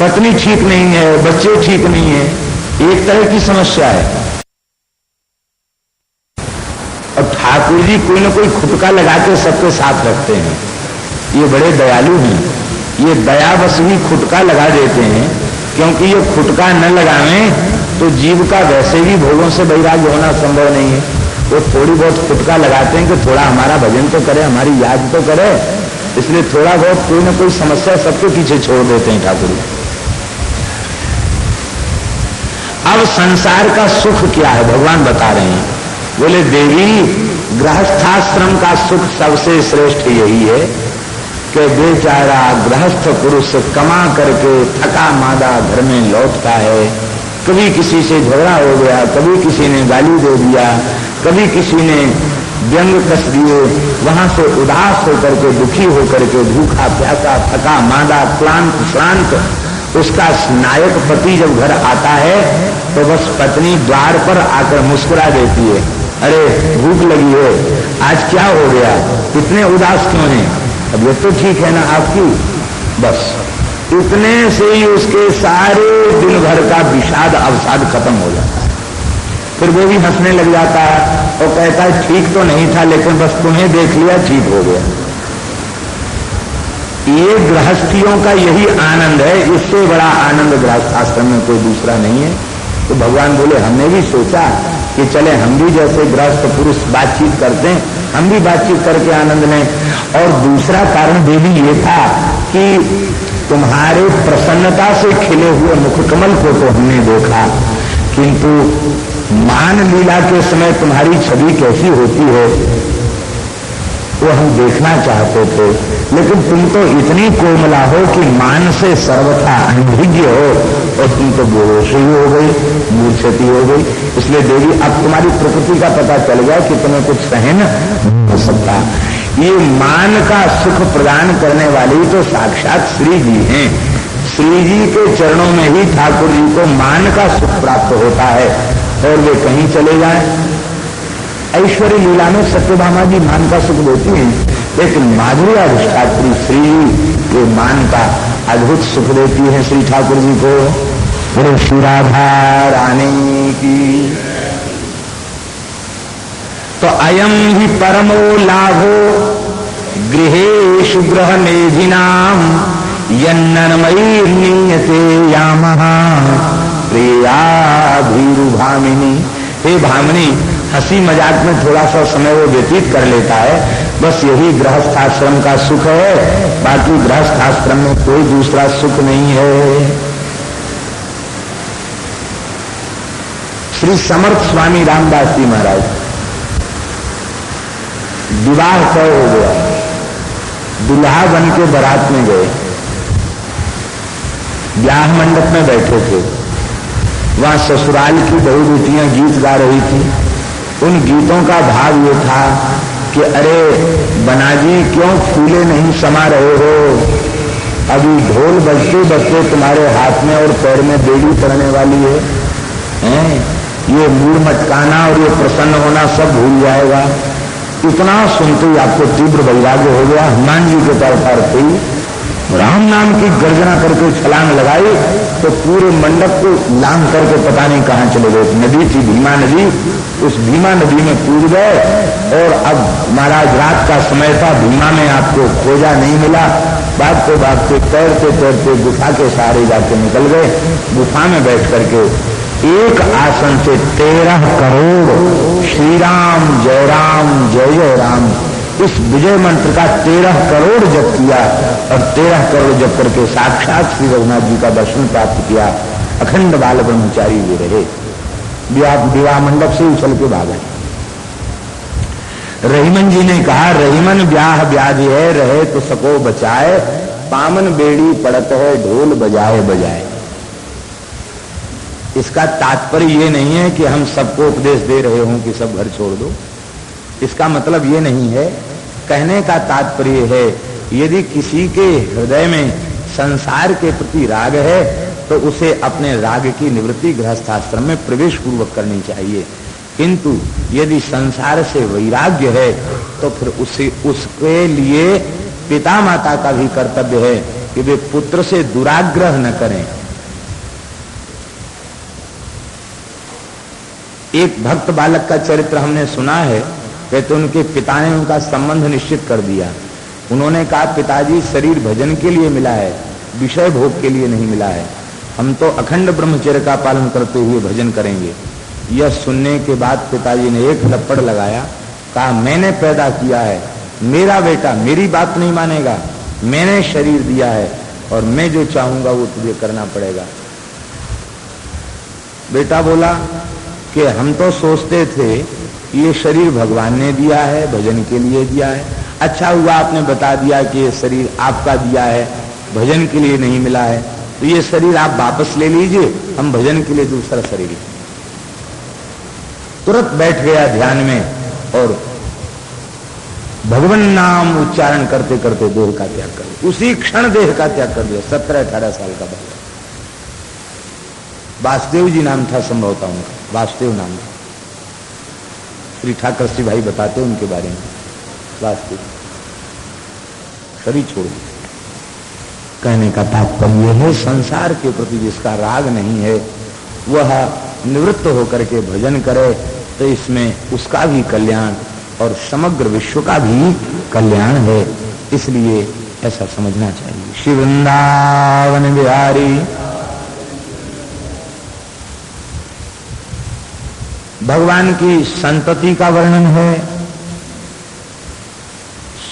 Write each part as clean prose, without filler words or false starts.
पत्नी ठीक नहीं है, बच्चे ठीक नहीं है, एक तरह की समस्या है। और ठाकुर जी कोई ना कोई खुटका लगा के सबके साथ रखते हैं। ये बड़े दयालु हैं, ये दया बस भी खुटका लगा देते हैं, क्योंकि ये खुटका न लगावें तो जीव का वैसे भी भोगों से वैराग्य होना संभव नहीं है। वो थोड़ी बहुत खुटका लगाते हैं कि थोड़ा हमारा भजन तो करे, हमारी याद तो करे, इसलिए थोड़ा बहुत कोई ना कोई समस्या सबके पीछे छोड़ देते हैं ठाकुर जी। अब संसार का सुख क्या है भगवान बता रहे हैं। बोले देवी, गृहस्थाश्रम का सुख सबसे श्रेष्ठ यही है कि बेचारा गृहस्थ पुरुष कमा करके थका मादा घर में लौटता है। कभी किसी से झगड़ा हो गया, कभी किसी ने गाली दे दिया, कभी किसी ने व्यंग कस दिए, वहां से उदास होकर के, दुखी होकर के, भूखा प्यासा थका मादा क्लांत श्रांत उसका नायक पति जब घर आता है तो बस पत्नी द्वार पर आकर मुस्कुरा देती है, अरे भूख लगी है, आज क्या हो गया, इतने उदास क्यों हैं, अब ये तो ठीक है ना आपकी। बस इतने से ही उसके सारे दिन भर का विषाद अवसाद खत्म हो जाता है। फिर वो भी हंसने लग जाता है और कहता है ठीक तो नहीं था, लेकिन बस तुम्हें देख लिया ठीक हो गया। ये गृहस्थियों का यही आनंद है, इससे बड़ा आनंद गृहस्थ आश्रम में कोई दूसरा नहीं है। तो भगवान बोले हमने भी सोचा कि चले हम भी जैसे गृहस्थ पुरुष बातचीत करते हैं, हम भी बातचीत करके आनंद लें। और दूसरा कारण देवी ये था कि तुम्हारे प्रसन्नता से खिले हुए मुखकमल को तो हमने देखा, किंतु मान लीला के समय तुम्हारी छवि कैसी होती है वो हम देखना चाहते थे, लेकिन तुम तो इतनी कोमला हो कि मान से सर्वथा अनभिज्ञ हो और तुम तो बेहोश ही हो गई, मूर्छती हो गई। इसलिए देवी अब तुम्हारी प्रकृति का पता चल गया कि तुम्हें कुछ सहन नहीं हो सकता। ये मान का सुख प्रदान करने वाली तो साक्षात श्री जी हैं। श्री जी के चरणों में ही ठाकुर जी को मान का सुख प्राप्त होता है और वे कहीं चले जाएं। ऐश्वर्य लीला में सत्यभामा जी मान का सुख देती हैं, लेकिन माधुरी अधिष्ठात्री श्री ये मान का अद्भुत सुख देती है श्री ठाकुर जी को। बोले श्री राधा रानी की। तो अयम ही परमो लाभो गृहेषु गृह मेधिनाम यन्ननमयी नीयते यामः प्रिया भीरु भामिनी। हे भामिनी, हंसी मजाक में थोड़ा सा समय वो व्यतीत कर लेता है, बस यही गृहस्थाश्रम का सुख है, बाकी गृहस्थाश्रम में कोई दूसरा सुख नहीं है। श्री समर्थ स्वामी रामदास जी महाराज विवाह तय हो गया, दुल्हा बन के बारात में गए, ब्याह मंडप में बैठे थे। वहां ससुराल की बहू बेटियां गीत गा रही थी। उन गीतों का भाव ये था कि अरे बनाजी क्यों फूले नहीं समा रहे हो, अभी ढोल बजते बजते तुम्हारे हाथ में और पैर में बेड़ी पड़ने वाली है, ये मूड मटकाना और ये प्रसन्न होना सब भूल जाएगा। इतना सुनते ही आपको तीव्र वैराग्य हो गया। हनुमान जी के तरफ थी, राम नाम की गर्जना करके छलांग लगाई तो पूरे मंडप को लांग करके पता नहीं कहां चले गए। नदी थी भीमा नदी, उस भीमा नदी में कूद गए और अब महाराज रात का समय था, भीमा में आपको खोजा नहीं मिला। भागते भागते तैरते तैरते गुफा के सहारे जाके निकल गए। गुफा में बैठ करके एक आसन से 13 करोड़ श्री राम जय राम इस विजय मंत्र का 13 करोड़ जप किया और 13 करोड़ जप करके साक्षात श्री रघुनाथ जी का दर्शन प्राप्त किया। अखंड बाल ब्रह्मचारी भी रहे, विवाह मंडप से उछल के भागे। रहीमन जी ने कहा, रहीमन ब्याह व्याधि है, रहे तो सको बचाए, पामन बेड़ी पड़त है, ढोल बजाए बजाए। इसका तात्पर्य ये नहीं है कि हम सबको उपदेश दे रहे हों कि सब घर छोड़ दो, इसका मतलब ये नहीं है। कहने का तात्पर्य है यदि किसी के हृदय में संसार के प्रति राग है तो उसे अपने राग की निवृत्ति गृहस्थाश्रम में प्रवेश पूर्वक करनी चाहिए, किंतु यदि संसार से वैराग्य है तो फिर उसके लिए पिता माता का भी कर्तव्य है कि वे पुत्र से दुराग्रह न करें। एक भक्त बालक का चरित्र हमने सुना है, कहते उनके पिता ने उनका संबंध निश्चित कर दिया। उन्होंने कहा, पिताजी शरीर भजन के लिए मिला है, विषय भोग के लिए नहीं मिला है। हम तो अखंड ब्रह्मचर्य का पालन करते हुए भजन करेंगे। यह सुनने के बाद पिताजी ने एक थप्पड़ लगाया, कहा, मैंने पैदा किया है, मेरा बेटा मेरी बात नहीं मानेगा, मैंने शरीर दिया है और मैं जो चाहूंगा वो तुझे करना पड़ेगा। बेटा बोला कि हम तो सोचते थे ये शरीर भगवान ने दिया है, भजन के लिए दिया है। अच्छा हुआ आपने बता दिया कि ये शरीर आपका दिया है, भजन के लिए नहीं मिला है, तो ये शरीर आप वापस ले लीजिए, हम भजन के लिए दूसरा शरीर। तुरंत बैठ गया ध्यान में और भगवान नाम उच्चारण करते करते देह का त्याग कर दिया। उसी क्षण देह का त्याग कर दिया। 17-18 साल का बालक, वासुदेव जी नाम था संभवतः उनका, वासुदेव नाम था। श्री ठाकर श्री भाई बताते उनके बारे में। वासुदेव शरीर छोड़ दिया। कहने का तात्पर्य है, संसार के प्रति जिसका राग नहीं है वह निवृत्त होकर के भजन करे तो इसमें उसका भी कल्याण और समग्र विश्व का भी कल्याण है। इसलिए ऐसा समझना चाहिए। श्री वृंदावन बिहारी भगवान की संतति का वर्णन है।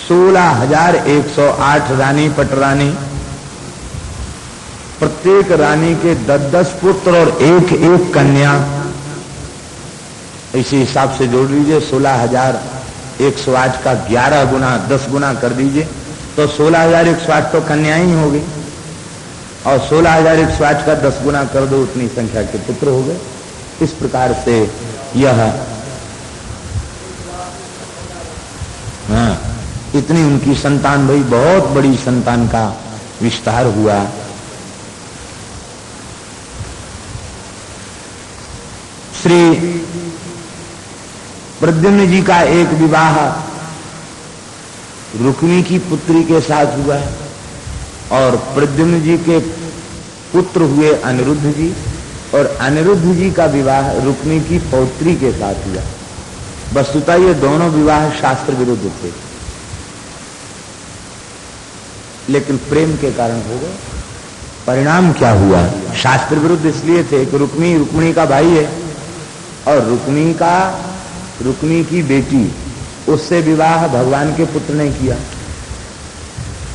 16,108 रानी पटरानी, प्रत्येक रानी के 10-10 पुत्र और एक एक कन्या। इसी हिसाब से जोड़ लीजिए, 16,108 का 11 गुना 10 गुना कर दीजिए तो 16,108 तो कन्याएं ही होगी, और 16,108 का 10 गुना कर दो, उतनी संख्या के पुत्र हो गए। इस प्रकार से यह इतनी उनकी संतान भाई, बहुत बड़ी संतान का विस्तार हुआ। श्री प्रद्युम्न जी का एक विवाह रुक्मी की पुत्री के साथ हुआ है और प्रद्युम्न जी के पुत्र हुए अनिरुद्ध जी, और अनिरुद्ध जी का विवाह रुक्मी की पौत्री के साथ हुआ। वस्तुतः ये दोनों विवाह शास्त्र विरुद्ध थे, लेकिन प्रेम के कारण हो गए। परिणाम क्या हुआ? शास्त्र विरुद्ध इसलिए थे कि रुक्मी का भाई है और रुक्मी की बेटी, उससे विवाह भगवान के पुत्र ने किया,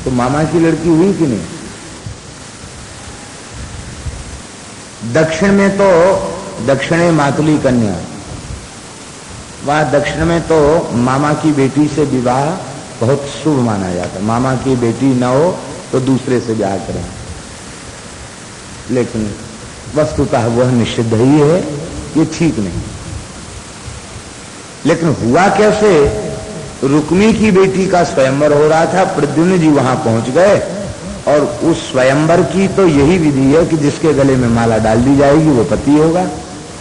तो मामा की लड़की हुई कि नहीं? दक्षिण में तो दक्षिणे मातुली कन्या, वहां दक्षिण में तो मामा की बेटी से विवाह बहुत शुभ माना जाता। मामा की बेटी न हो तो दूसरे से ब्याह करें, लेकिन वस्तुतः वह निषिद्ध ही है, ये ठीक नहीं। लेकिन हुआ कैसे? रुक्मी की बेटी का स्वयंवर हो रहा था, प्रद्युम्न जी वहां पहुंच गए और उस स्वयंवर की तो यही विधि है कि जिसके गले में माला डाल दी जाएगी वो पति होगा।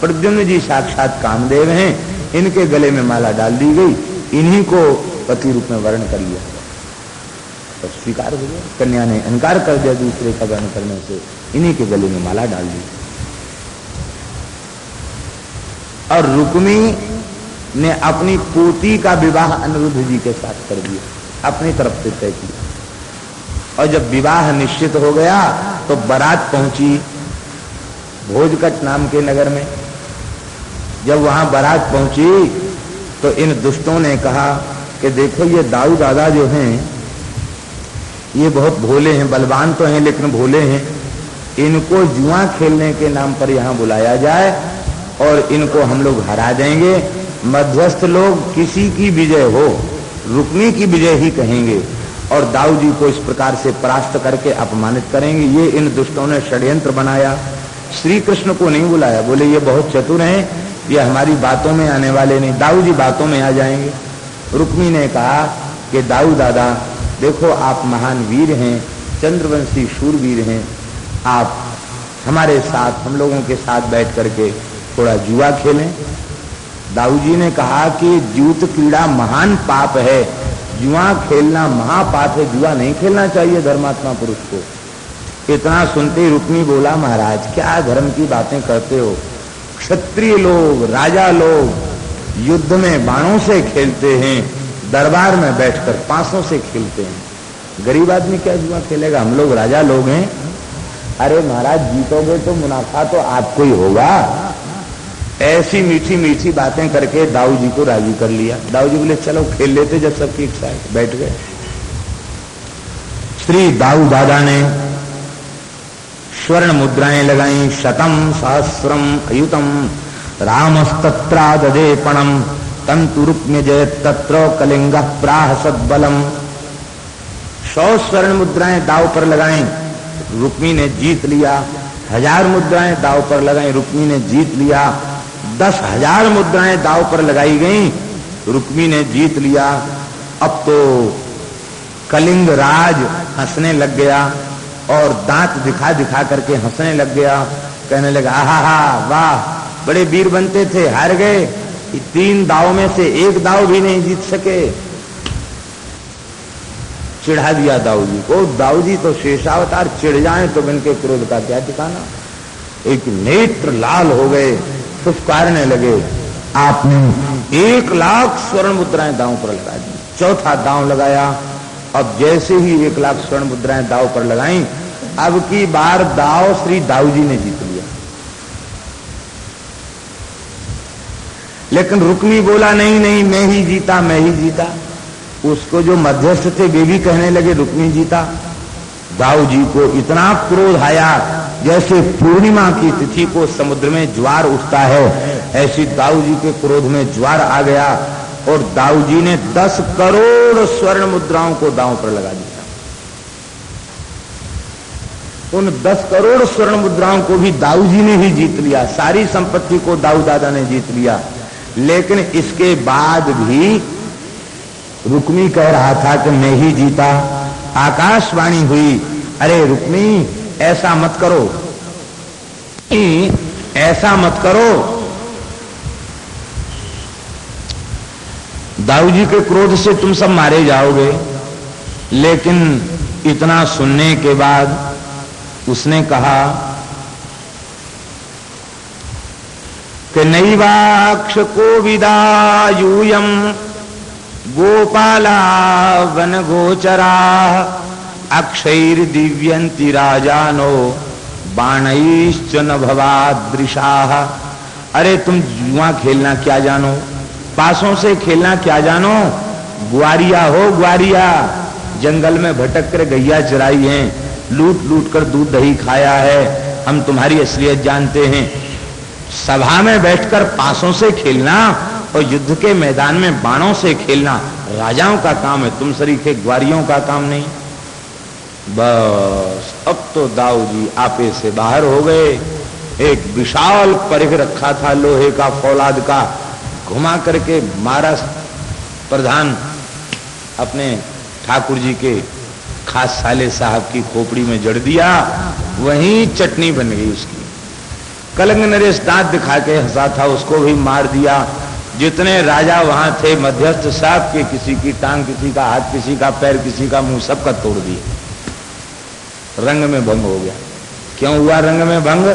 प्रद्युम्न जी साक्षात कामदेव हैं, इनके गले में माला डाल दी गई, इन्हीं को पति रूप में वर्ण कर लिया, तो स्वीकार हो गया। कन्या ने इनकार कर दिया दूसरे का वर्ण करने से, इन्हीं के गले में माला डाल दी। और रुक्मी ने अपनी पोती का विवाह अनिरुद्ध जी के साथ कर दिया, अपनी तरफ से तय किया। और जब विवाह निश्चित हो गया तो बारात पहुंची भोजकट नाम के नगर में। जब वहां बारात पहुंची तो इन दुष्टों ने कहा कि देखो ये दाऊ दादा जो हैं ये बहुत भोले हैं, बलवान तो हैं लेकिन भोले हैं, इनको जुआ खेलने के नाम पर यहां बुलाया जाए और इनको हम लोग हरा देंगे। मध्यस्थ लोग किसी की विजय हो, रुक्मी की विजय ही कहेंगे और दाऊ जी को इस प्रकार से परास्त करके अपमानित करेंगे। ये इन दुष्टों ने षड्यंत्र बनाया। श्री कृष्ण को नहीं बुलाया, बोले ये बहुत चतुर हैं, ये हमारी बातों में आने वाले नहीं, दाऊ जी बातों में आ जाएंगे। रुक्मी ने कहा कि दाऊ दादा देखो आप महान वीर हैं, चंद्रवंशी शूरवीर हैं, आप हमारे साथ हम लोगों के साथ बैठ करके थोड़ा जुआ खेलें। दाऊ जी ने कहा कि जूत क्रीड़ा महान पाप है, जुआ खेलना महापाप है, जुआ नहीं खेलना चाहिए धर्मात्मा पुरुष को। इतना सुनते ही रुक्मी बोला, महाराज क्या धर्म की बातें करते हो? क्षत्रिय लोग, राजा लोग युद्ध में बाणों से खेलते हैं, दरबार में बैठकर पासों से खेलते हैं। गरीब आदमी क्या जुआ खेलेगा? हम लोग राजा लोग हैं। अरे महाराज जीतोगे तो मुनाफा तो आपको ही होगा। ऐसी मीठी मीठी बातें करके दाऊ जी को राजी कर लिया। दाऊ जी बोले चलो खेल लेते, जब सबकी इच्छा है। बैठ गए। श्री दाऊ दादा ने स्वर्ण मुद्राएं लगाई। शतम सहस्रम अयुतम रामस्तत्रा ददे पणम तंतु रुक्म्य जय तत्र कलिंग प्राह सद्बलम। 100 स्वर्ण मुद्राएं दाव पर लगाई, रुक्मी ने जीत लिया। 1000 मुद्राएं दाव पर लगाई, रुक्मी ने जीत लिया। 10,000 मुद्राएं दाव पर लगाई गई, रुक्मी ने जीत लिया। अब तो कलिंग राज हंसने लग गया और दांत दिखा दिखा करके हंसने लग गया। कहने लगा, आहा वाह, बड़े वीर बनते थे, हार गए। 3 दाव में से 1 दाव भी नहीं जीत सके। चिढ़ा दिया दाऊ जी को। दाऊ जी तो शेषावतार, चिढ़ जाएं तो इनके क्रोध का क्या ठिकाना। एक नेत्र लाल हो गए, फुफकारने लगे। आपने 1 लाख स्वर्ण मुद्राएं दांव पर लगा दी। चौथा दांव लगाया। अब जैसे ही 1 लाख स्वर्ण मुद्राएं दांव पर लगाई, अब की बार दांव श्री दाऊ जी ने जीत लिया। लेकिन रुक्मी बोला, नहीं नहीं, मैं ही जीता, मैं ही जीता। उसको जो मध्यस्थ थे वे भी कहने लगे रुक्मी जीता। दाऊ जी को इतना क्रोध आया, जैसे पूर्णिमा की तिथि को समुद्र में ज्वार उठता है, ऐसी दाऊ जी के क्रोध में ज्वार आ गया और दाऊ जी ने 10 करोड़ स्वर्ण मुद्राओं को दांव पर लगा दिया। उन 10 करोड़ स्वर्ण मुद्राओं को भी दाऊ जी ने ही जीत लिया। सारी संपत्ति को दाऊ दादा ने जीत लिया। लेकिन इसके बाद भी रुक्मी कह रहा था कि मैं ही जीता। आकाशवाणी हुई, अरे रुक्मी ऐसा मत करो, ऐसा मत करो। दाऊ जी के क्रोध से तुम सब मारे जाओगे। लेकिन इतना सुनने के बाद उसने कहा कि नैवाक्ष कोविदायूयम गोपाला वन गोचरा अक्षैर दिव्यंति राजानो बाणैश्च न भवादृशाः। अरे तुम जुआ खेलना क्या जानो, पासों से खेलना क्या जानो। ग्वारिया हो ग्वारिया, जंगल में भटक कर गैया चराई है, लूट लूट कर दूध दही खाया है। हम तुम्हारी असलियत जानते हैं। सभा में बैठकर पासों से खेलना और युद्ध के मैदान में बाणों से खेलना राजाओं का काम है, तुम सरीखे ग्वारियों का काम नहीं। बस अब तो दाऊ जी आपे से बाहर हो गए। एक विशाल परिघ रखा था लोहे का, फौलाद का, घुमा करके महाराज प्रधान अपने ठाकुर जी के खास साले साहब की खोपड़ी में जड़ दिया। वहीं चटनी बन गई उसकी। कलंग नरेश दांत दिखा के हंसा था, उसको भी मार दिया। जितने राजा वहां थे मध्यस्थ साहब के, किसी की टांग, किसी का हाथ, किसी का पैर, किसी का मुंह, सबका तोड़ दिया। रंग में भंग हो गया। क्यों हुआ रंग में भंग?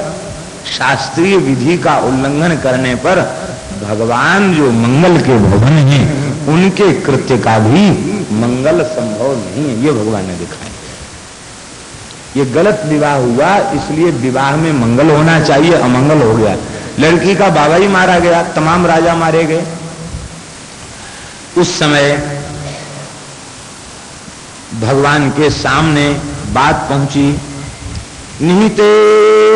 शास्त्रीय विधि का उल्लंघन करने पर भगवान जो मंगल के भवन हैं, उनके कृत्य का भी मंगल संभव नहीं है। ये भगवान ने दिखाया। ये गलत विवाह हुआ, इसलिए विवाह में मंगल होना चाहिए, अमंगल हो गया। लड़की का बाबा ही मारा गया, तमाम राजा मारे गए। उस समय भगवान के सामने बात पहुंची। निहिते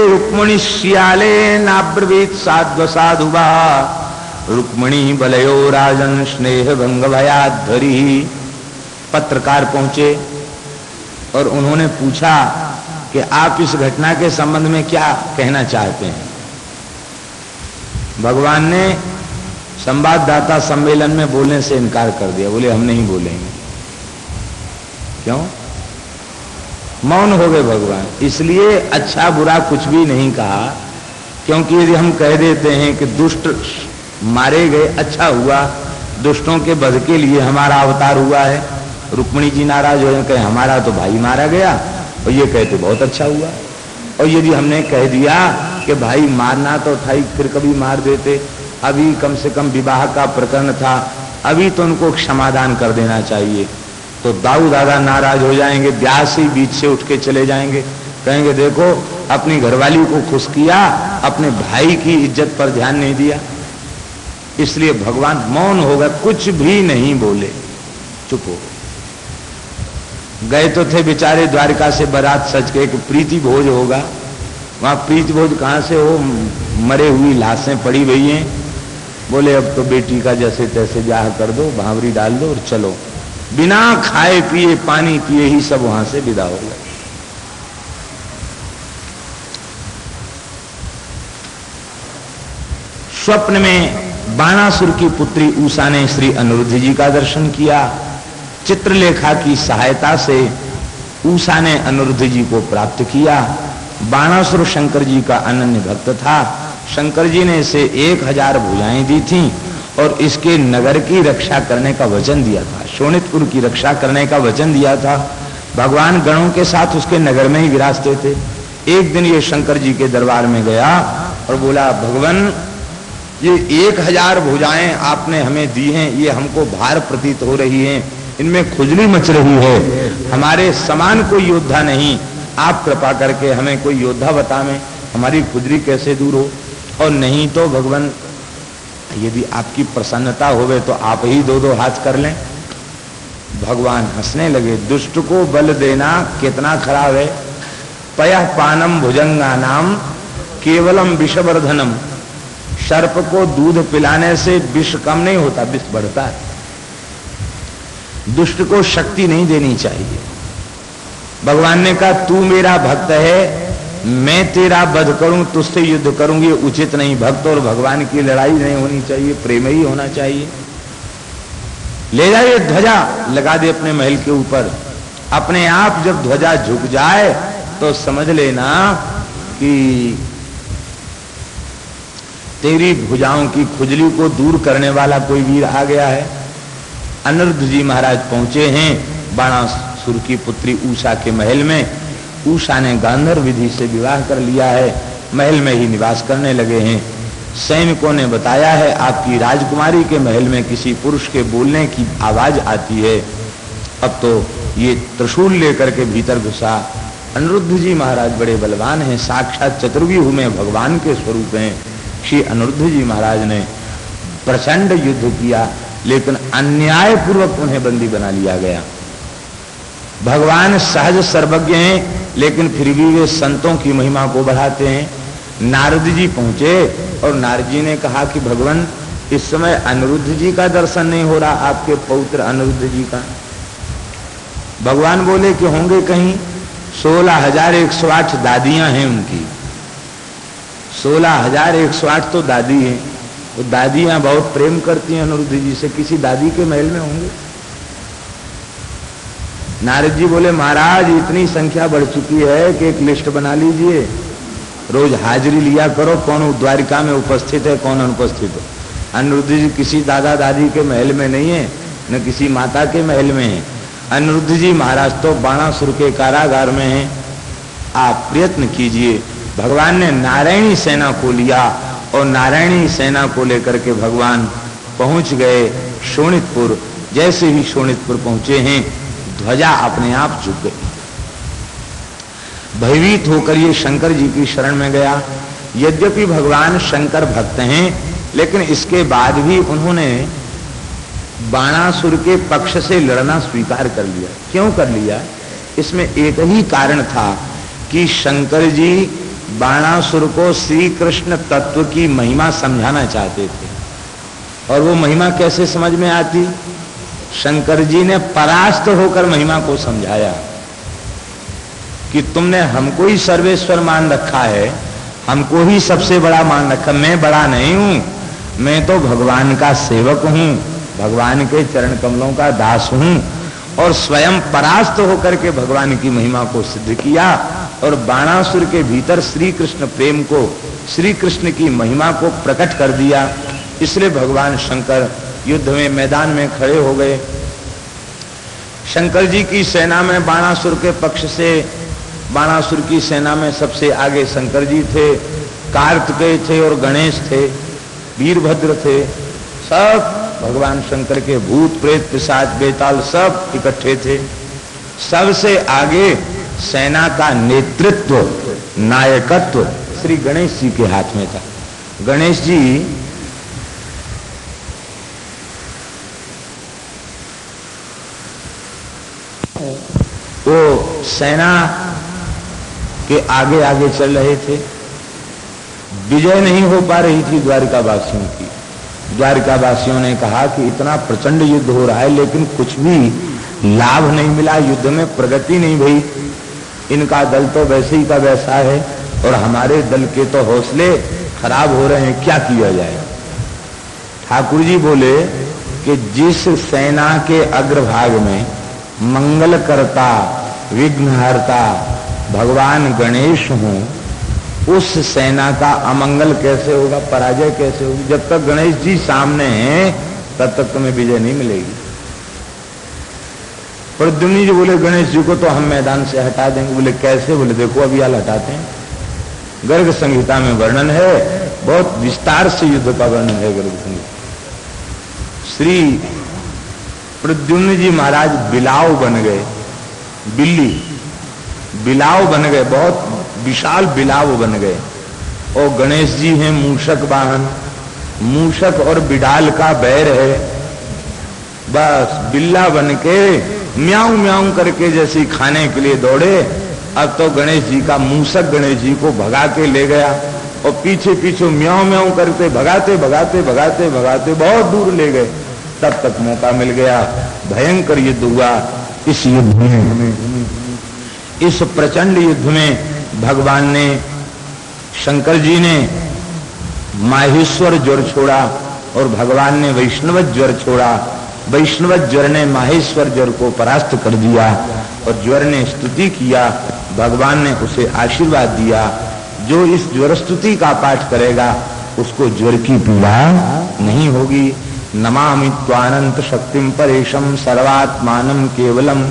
रुक्मणी श्याले नाब्रवीत साध्व साधुवा रुक्मणी बलयो राजन स्नेह भंग भयाधरी। पत्रकार पहुंचे और उन्होंने पूछा कि आप इस घटना के संबंध में क्या कहना चाहते हैं। भगवान ने संवाददाता सम्मेलन में बोलने से इनकार कर दिया। बोले हम नहीं बोलेंगे। क्यों? मौन हो गए भगवान। इसलिए अच्छा बुरा कुछ भी नहीं कहा, क्योंकि यदि हम कह देते हैं कि दुष्ट मारे गए, अच्छा हुआ, दुष्टों के वध के लिए हमारा अवतार हुआ है। रुक्मिणी जी नाराज हो कहे हमारा तो भाई मारा गया, और ये कहते बहुत अच्छा हुआ। और यदि हमने कह दिया कि भाई मारना तो था ही, फिर कभी मार देते, अभी कम से कम विवाह का प्रकरण था, अभी तो उनको क्षमादान कर देना चाहिए, तो दाऊ दादा नाराज हो जाएंगे, ब्याह से ही बीच से उठ के चले जाएंगे, कहेंगे देखो अपनी घरवाली को खुश किया, अपने भाई की इज्जत पर ध्यान नहीं दिया। इसलिए भगवान मौन हो गए, कुछ भी नहीं बोले, चुप हो गए। तो थे बेचारे द्वारिका से बारात सज के, एक प्रीति भोज होगा, वहां प्रीति भोज कहां से हो, मरे हुई लाशें पड़ी हुई हैं। बोले अब तो बेटी का जैसे तैसे ब्याह कर दो, भावरी डाल दो और चलो। बिना खाए पिए पानी पिए ही सब वहां से विदा हो गए। स्वप्न में बाणासुर की पुत्री उषा ने श्री अनिरुद्ध जी का दर्शन किया। चित्रलेखा की सहायता से उषा ने अनिरुद्ध जी को प्राप्त किया। बाणासुर शंकर जी का अनन्य भक्त था। शंकर जी ने इसे 1000 भुजाएं दी थीं और इसके नगर की रक्षा करने का वचन दिया था, शोणितपुर की रक्षा करने का वचन दिया था। भगवान गणों के साथ उसके नगर में ही विराजते थे। एक दिन ये शंकर जी के दरबार में गया और बोला, भगवान ये 1000 भुजाएं आपने हमें दी हैं, ये हमको भार प्रतीत हो रही हैं, इनमें खुजली मच रही है, हमारे समान कोई योद्धा नहीं, आप कृपा करके हमें कोई योद्धा बतावें, हमारी खुजली कैसे दूर हो। और नहीं तो भगवान यदि आपकी प्रसन्नता होवे तो आप ही 2-2 हाथ कर लें। भगवान हंसने लगे, दुष्ट को बल देना कितना खराब है। पयः पानम भुजंगा नाम केवलम विषवर्धनम। सर्प को दूध पिलाने से विष कम नहीं होता, विष बढ़ता है। दुष्ट को शक्ति नहीं देनी चाहिए। भगवान ने कहा तू मेरा भक्त है, मैं तेरा वध करूं, तुझसे युद्ध करूंगी, उचित नहीं। भक्त और भगवान की लड़ाई नहीं होनी चाहिए, प्रेम ही होना चाहिए। ले जाइए ध्वजा, लगा दे अपने महल के ऊपर। अपने आप जब ध्वजा झुक जाए तो समझ लेना कि तेरी भुजाओं की खुजली को दूर करने वाला कोई वीर आ गया है। अनिरुद्ध जी महाराज पहुंचे हैं बाणासुर की पुत्री उषा के महल में। उषा ने गांधर्व विधि से विवाह कर लिया है, महल में ही निवास करने लगे हैं। सैनिकों ने बताया है आपकी राजकुमारी के महल में किसी पुरुष के बोलने की आवाज आती है। अब तो ये त्रिशूल लेकर के भीतर घुसा। अनिरुद्ध जी महाराज बड़े बलवान हैं, साक्षात चतुर्व्यूह में भगवान के स्वरूप हैं। श्री अनिरुद्ध जी महाराज ने प्रचंड युद्ध किया, लेकिन अन्यायपूर्वक उन्हें बंदी बना लिया गया। भगवान सहज सर्वज्ञ हैं, लेकिन फिर भी वे संतों की महिमा को बढ़ाते हैं। नारद जी पहुंचे और नारद जी ने कहा कि भगवान इस समय अनिरुद्ध जी का दर्शन नहीं हो रहा, आपके पौत्र अनिरुद्ध जी का। भगवान बोले कि होंगे कहीं। 16,108 दादियां हैं उनकी, 16,108 तो दादी हैं। वो दादियां बहुत प्रेम करती हैं अनिरुद्ध जी से, किसी दादी के महल में होंगे। नारद जी बोले महाराज इतनी संख्या बढ़ चुकी है कि एक लिस्ट बना लीजिए, रोज हाजिरी लिया करो, कौन द्वारिका में उपस्थित है कौन अनुपस्थित है। अनिरुद्ध जी किसी दादा दादी के महल में नहीं है, न किसी माता के महल में है। अनिरुद्ध जी महाराज तो बाणासुर के कारागार में हैं। आप प्रयत्न कीजिए। भगवान ने नारायणी सेना को लिया और नारायणी सेना को लेकर के भगवान पहुंच गए शोणितपुर। जैसे ही शोणितपुर पहुंचे हैं, ध्वजा अपने आप झुक गई। भयभीत होकर ये शंकर जी की शरण में गया। यद्यपि भगवान शंकर भक्त हैं, लेकिन इसके बाद भी उन्होंने बाणासुर के पक्ष से लड़ना स्वीकार कर लिया। क्यों कर लिया? इसमें एक ही कारण था कि शंकर जी बाणासुर को श्री कृष्ण तत्व की महिमा समझाना चाहते थे। और वो महिमा कैसे समझ में आती? शंकर जी ने परास्त होकर महिमा को समझाया कि तुमने हमको ही सर्वेश्वर मान रखा है, हमको ही सबसे बड़ा मान रखा। मैं बड़ा नहीं हूं, मैं तो भगवान का सेवक हूं, भगवान के चरण कमलों का दास हूं। और स्वयं परास्त होकर के भगवान की महिमा को सिद्ध किया और बाणासुर के भीतर श्री कृष्ण प्रेम को, श्री कृष्ण की महिमा को प्रकट कर दिया। इसलिए भगवान शंकर युद्ध में मैदान में खड़े हो गए। शंकर जी की सेना में बाणासुर के पक्ष से बाणासुर की सेना में सबसे आगे शंकर जी थे, कार्तिकेय थे और गणेश थे, वीरभद्र थे, सब भगवान शंकर के भूत प्रेत पिशाच बेताल सब इकट्ठे थे। सबसे आगे सेना का नेतृत्व, नायकत्व श्री गणेश जी के हाथ में था। गणेश जी वो सेना के आगे आगे चल रहे थे। विजय नहीं हो पा रही थी द्वारिका वासियों की। द्वारिका वासियों ने कहा कि इतना प्रचंड युद्ध हो रहा है लेकिन कुछ भी लाभ नहीं मिला, युद्ध में प्रगति नहीं भई। इनका दल तो वैसे ही का वैसा है और हमारे दल के तो हौसले खराब हो रहे हैं, क्या किया जाए। ठाकुर जी बोले कि जिस सेना के अग्रभाग में मंगलकर्ता विघ्नहर्ता भगवान गणेश हों, उस सेना का अमंगल कैसे होगा, पराजय कैसे होगी। जब तक गणेश जी सामने हैं तब तक तुम्हें विजय नहीं मिलेगी। प्रद्युम्न जी बोले गणेश जी को तो हम मैदान से हटा देंगे। बोले कैसे? बोले देखो अभी हाल हटाते हैं। गर्ग संहिता में वर्णन है, बहुत विस्तार से युद्ध का वर्णन है गर्ग संहिता। श्री प्रद्युम्न जी महाराज बिलाव बन गए, बिल्ली बिलाव बन गए, बहुत विशाल बिलाव बन गए। और गणेश जी हैं मूषक वाहन, मूषक और बिडाल का बैर है। बस बिल्ला बन के म्याऊं म्याऊं करके जैसे खाने के लिए दौड़े। अब तो गणेश जी का मूषक गणेश जी को भगा के ले गया और पीछे पीछे म्याऊं म्याऊं करते भगाते भगाते भगाते भगाते बहुत दूर ले गए। तब तक मौका मिल गया, भयंकर युद्ध हुआ। इस युद्ध में, इस प्रचंड युद्ध में भगवान ने, शंकर जी ने माहेश्वर ज्वर छोड़ा और भगवान ने वैष्णव ज्वर छोड़ा। वैष्णव ज्वर ने माहेश्वर ज्वर को परास्त कर दिया और ज्वर ने स्तुति किया। भगवान ने उसे आशीर्वाद दिया, जो इस ज्वर स्तुति का पाठ करेगा उसको ज्वर की पीड़ा नहीं होगी। नमामि त्वानंत शक्तिम परेशम सर्वात्मानं केवलम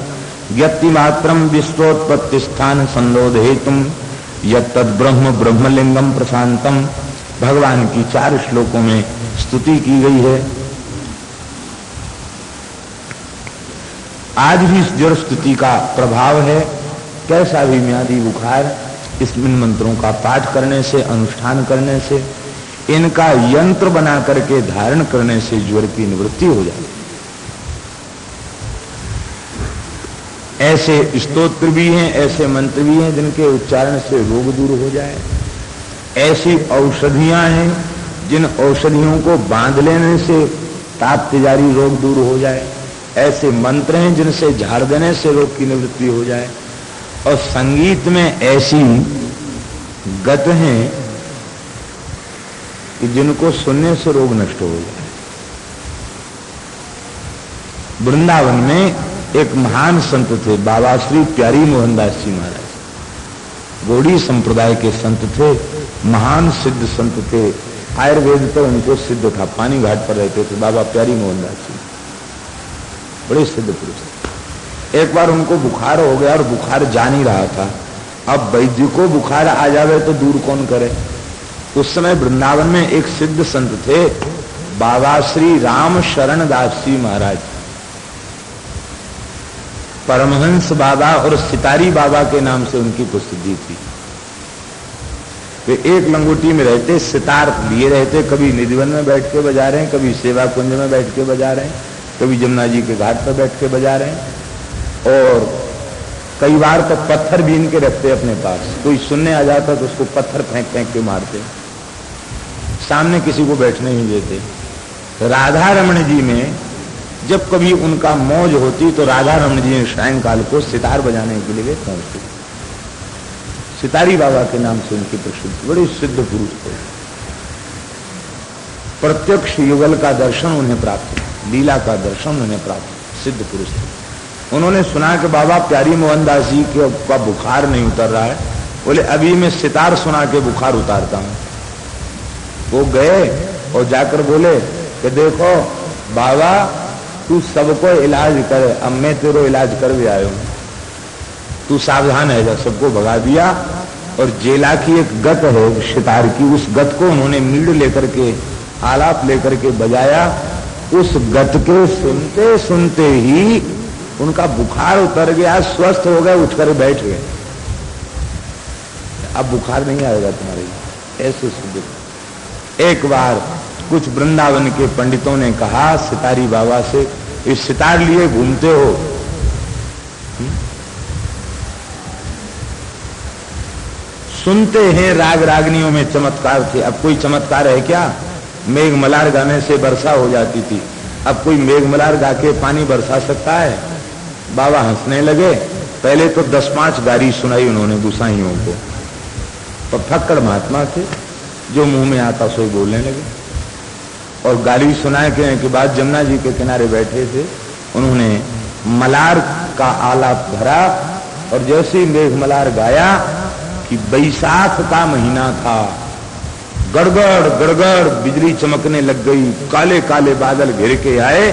व्यक्ति मात्रम विश्वोत्पत्ति स्थान संरोधेतुम यत्तद् ब्रह्म ब्रह्मलिंगम प्रशांतम। भगवान की 4 श्लोकों में स्तुति की गई है। आज भी इस ज्वर स्तुति का प्रभाव है। कैसा भी म्यादी बुखार इन मंत्रों का पाठ करने से, अनुष्ठान करने से, इनका यंत्र बना करके धारण करने से ज्वर की निवृत्ति हो जाती। ऐसे स्तोत्र भी हैं, ऐसे मंत्र भी हैं जिनके उच्चारण से रोग दूर हो जाए। ऐसी औषधियां हैं जिन औषधियों को बांध लेने से ताप तिजारी रोग दूर हो जाए। ऐसे मंत्र हैं जिनसे झाड़ देने से रोग की निवृत्ति हो जाए। और संगीत में ऐसी गत हैं कि जिनको सुनने से रोग नष्ट हो जाए। वृंदावन में एक महान संत थे, बाबा श्री प्यारी मोहनदास जी महाराज। गौड़ी संप्रदाय के संत थे, महान सिद्ध संत थे। आयुर्वेद तो उनको सिद्ध था, पानी घाट पर रहते थे बाबा प्यारी मोहनदास जी, बड़े सिद्ध पुरुष। एक बार उनको बुखार हो गया और बुखार जा नहीं रहा था। अब वैद्य को बुखार आ जावे तो दूर कौन करे। उस समय वृंदावन में एक सिद्ध संत थे, बाबा श्री राम शरण दास जी महाराज। परमहंस बाबा और सितारी बाबा के नाम से उनकी प्रसिद्धि थी। वे एक लंगोटी में रहते, सितार लिए रहते। कभी निधिवन में बैठ के बजा रहे हैं, कभी सेवा कुंज में बैठ के बजा रहे हैं, कभी जमुना जी के घाट पर बैठ के बजा रहे हैं। और कई बार तो पत्थर बीन के रखते अपने पास। कोई सुनने आ जाता तो उसको पत्थर फेंक फेंक के मारते, सामने किसी को बैठने ही देते। राधा रमण जी में जब कभी उनका मौज होती तो राधा रमण जी सायंकाल को सितार बजाने के लिए पहुंचते। सितारी बाबा के नाम से उनकी प्रसिद्धि, बड़े सिद्ध पुरुष थे। प्रत्यक्ष युगल का दर्शन उन्हें प्राप्त, लीला का दर्शन उन्हें प्राप्त, सिद्ध पुरुष थे। उन्होंने सुना कि बाबा प्यारी मोहनदास जी का बुखार नहीं उतर रहा है। बोले अभी मैं सितार सुना के बुखार उतारता हूं। वो गए और जाकर बोले कि देखो बाबा तू सबको इलाज करे, अब मैं तेरो इलाज कर भी आयो हूं। तू सावधान है जा। सबको भगा दिया और जेला की एक गत है सितार की, उस गत को उन्होंने मीड़ लेकर के आलाप लेकर के बजाया। उस गत के सुनते सुनते ही उनका बुखार उतर गया, स्वस्थ हो गए, उठकर बैठ गए। अब बुखार नहीं आएगा तुम्हारे, ऐसे सुध। एक बार कुछ वृंदावन के पंडितों ने कहा सितारी बाबा से, इस सितार लिए घूमते हो, सुनते हैं राग रागनियों में चमत्कार थे, अब कोई चमत्कार है क्या? मेघ मलार गाने से वर्षा हो जाती थी, अब कोई मेघ मलार गा के पानी बरसा सकता है? बाबा हंसने लगे। पहले तो 10-5 गारी सुनाई उन्होंने गुसाइयों को, तो फक्कड़ महात्मा थे, जो मुंह में आता सो बोलने लगे। और गाली सुनाए के बाद जमुना जी के किनारे बैठे थे, उन्होंने मलार का आलाप भरा और जैसे ही मेघ मलार गाया कि बैसाख का महीना था, गड़गड़ गड़गड़ बिजली चमकने लग गई, काले काले बादल घिर के आए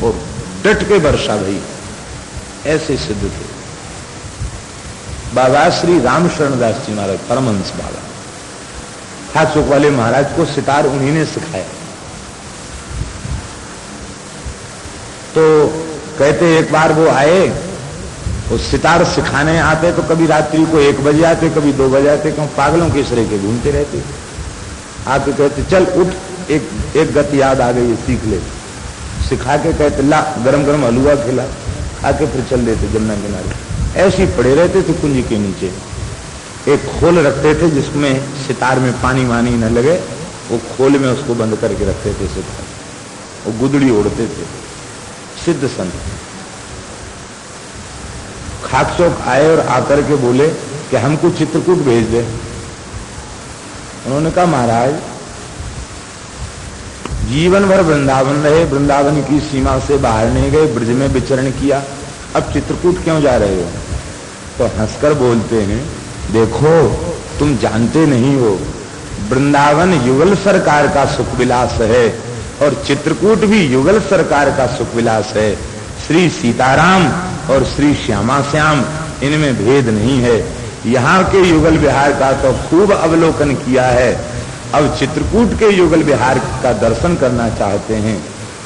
और डट के वर्षा भई। ऐसे सिद्ध थे बाबा श्री रामशरण दास जी महाराज, परमहंस बाबा। खाकचौक वाले महाराज को सितार उन्हीं ने सिखाया। तो कहते एक बार वो आए, वो सितार सिखाने आते तो कभी रात्रि को 1 बजे आते, कभी 2 बजे आते, क्यों पागलों के सिरे के घूमते रहते। आके कहते चल उठ, एक गत याद आ गई, सीख ले। सिखा के कहते ला गरम गरम हलवा खिला, आके फिर चल देते जमुना किनारे। ऐसे ही पड़े रहते थे कुंज के नीचे। एक खोल रखते थे जिसमें सितार में पानी वानी न लगे, वो खोल में उसको बंद करके रखते थे सितार, वो गुदड़ी ओढ़ते थे। सिद्ध संत खाकचौक आए और आकर के बोले कि हमको चित्रकूट भेज दे। उन्होंने कहा महाराज जीवन भर वृंदावन रहे, वृंदावन की सीमा से बाहर नहीं गए, ब्रज में विचरण किया, अब चित्रकूट क्यों जा रहे हो? तो हंसकर बोलते हैं देखो तुम जानते नहीं हो, वृंदावन युगल सरकार का सुख विलास है और चित्रकूट भी युगल सरकार का सुख विलास है। श्री सीताराम और श्री श्यामा श्याम इनमें भेद नहीं है। यहाँ के युगल विहार का तो खूब अवलोकन किया है, अब चित्रकूट के युगल विहार का दर्शन करना चाहते हैं,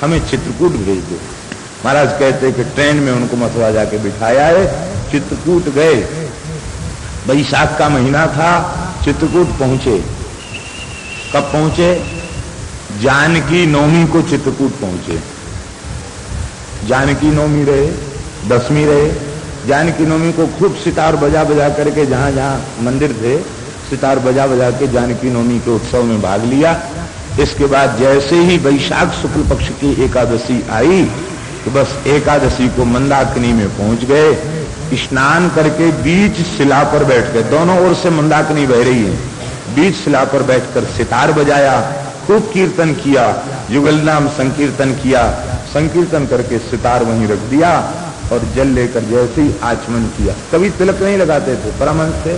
हमें चित्रकूट भेज दो। महाराज कहते कि ट्रेन में उनको मथुरा जाके बिठाया है, चित्रकूट गए। बैसाख का महीना था, चित्रकूट पहुंचे। कब पहुंचे? जानकी नवमी को चित्रकूट पहुंचे। जानकी नवमी रहे, दशमी रहे। जानकी नवमी को खूब सितार बजा बजा करके जहां जहां मंदिर थे सितार बजा बजा के जानकी नवमी के उत्सव में भाग लिया। इसके बाद जैसे ही वैशाख शुक्ल पक्ष की एकादशी आई तो बस एकादशी को मंदाकिनी में पहुंच गए। स्नान करके बीच शिला पर बैठ गए, दोनों ओर से मंदाकिनी बह रही है, बीच शिला पर बैठकर सितार बजाया, खूब कीर्तन किया, युगल नाम संकीर्तन किया। संकीर्तन करके सितार वहीं रख दिया और जल लेकर जैसे ही आचमन किया। कभी तिलक नहीं लगाते थे, परमहंस थे,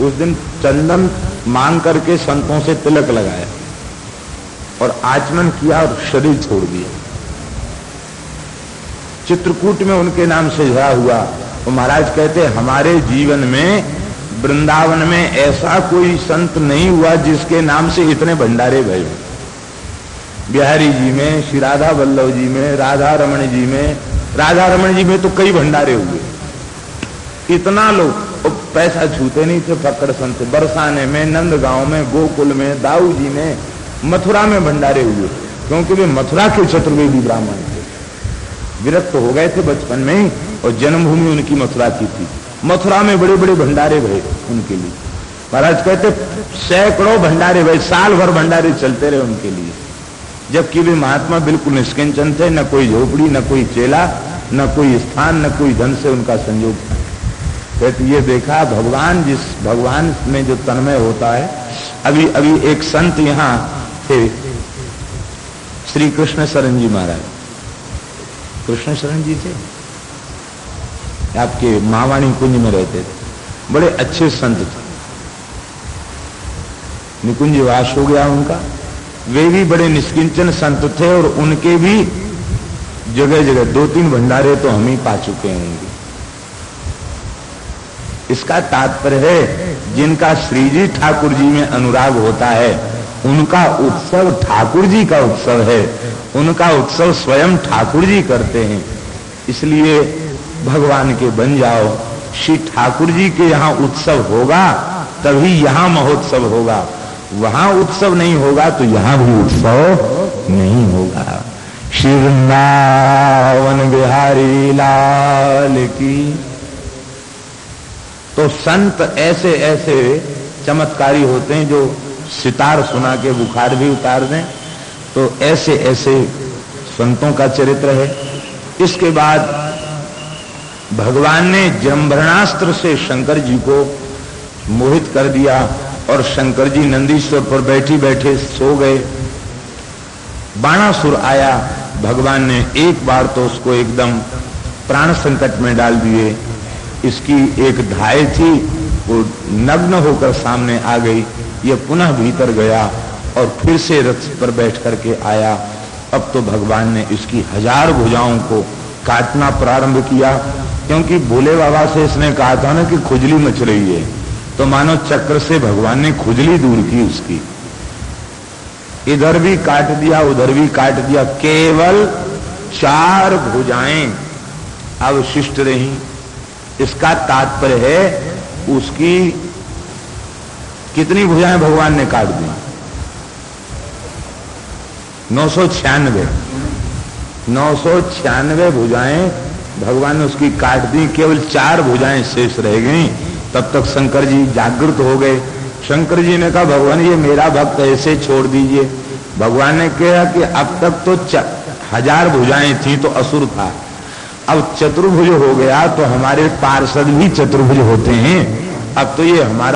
उस दिन चंदन मांग करके संतों से तिलक लगाया और आचमन किया और शरीर छोड़ दिया। चित्रकूट में उनके नाम से झड़ा हुआ। तो महाराज कहते हमारे जीवन में वृंदावन में ऐसा कोई संत नहीं हुआ जिसके नाम से इतने भंडारे भये। बिहारी जी में, श्री राधा वल्लभ जी में, राधा रमण जी में, राधा रमण जी में तो कई भंडारे हुए। इतना लोग पैसा छूते नहीं थे फक्कड़ संत। बरसाने में, नंदगांव में, गोकुल में, दाऊ जी में, मथुरा में भंडारे हुए, क्योंकि वे मथुरा के चतुर्वेदी ब्राह्मण थे। विरक्त हो गए थे बचपन में ही और जन्मभूमि उनकी मथुरा की थी। मथुरा में बड़े बड़े भंडारे भरे उनके लिए। महाराज कहते सैकड़ों भंडारे भरे, साल भर भंडारे चलते रहे उनके लिए, जबकि वे महात्मा बिल्कुल निष्किंचन थे, न कोई झोपड़ी, न कोई चेला, न कोई स्थान, न कोई धन से उनका संयोग था। कहते ये देखा भगवान में जो तन्मय होता है। अभी अभी एक संत यहाँ थे, श्री कृष्ण शरण जी महाराज। कृष्ण शरण जी थे, आपके मावाणी कुंज में रहते थे, बड़े अच्छे संत थे। निकुंज वास हो गया उनका। वे भी बड़े निष्किंचन संत थे और उनके भी जगह जगह 2-3 भंडारे तो हम ही पा चुके होंगे। इसका तात्पर्य है जिनका श्री जी ठाकुर जी में अनुराग होता है उनका उत्सव ठाकुर जी का उत्सव है, उनका उत्सव स्वयं ठाकुर जी करते हैं। इसलिए भगवान के बन जाओ, श्री ठाकुर जी के यहाँ उत्सव होगा तभी यहाँ महोत्सव होगा, वहां उत्सव नहीं होगा तो यहां भी उत्सव नहीं होगा। श्री वृंदावन बिहारी लाल की। तो संत ऐसे ऐसे चमत्कारी होते हैं जो सितार सुना के बुखार भी उतार दें, तो ऐसे ऐसे संतों का चरित्र है। इसके बाद भगवान ने जम्भरणास्त्र से शंकर जी को मोहित कर दिया और शंकर जी नंदीश्वर पर बैठी बैठे सो गए। बाणासुर आया, भगवान ने एक बार तो उसको एकदम प्राण संकट में डाल दिए। इसकी एक धाय थी वो नग्न होकर सामने आ गई, ये पुनः भीतर गया और फिर से रथ पर बैठ करके आया। अब तो भगवान ने इसकी 1000 भुजाओं को काटना प्रारंभ किया, क्योंकि भोले बाबा से इसने कहा था ना कि खुजली मच रही है, तो मानो चक्र से भगवान ने खुजली दूर की उसकी। इधर भी काट दिया उधर भी काट दिया, केवल 4 भुजाएं अवशिष्ट रही। इसका तात्पर्य है उसकी कितनी भुजाएं भगवान ने काट दी? 996। 996 भुजाएं भगवान ने उसकी काट दी, केवल 4 भुजाएं शेष रह गईं। तब तक शंकर जी जागृत हो गए। शंकर जी ने कहा भगवान ये मेरा भक्त ऐसे छोड़ दीजिए। भगवान ने कहा कि अब तक तो 1000 भुजाएं थी तो असुर था, अब चतुर्भुज हो गया तो हमारे पार्षद भी चतुर्भुज होते हैं, अब तो ये हमारा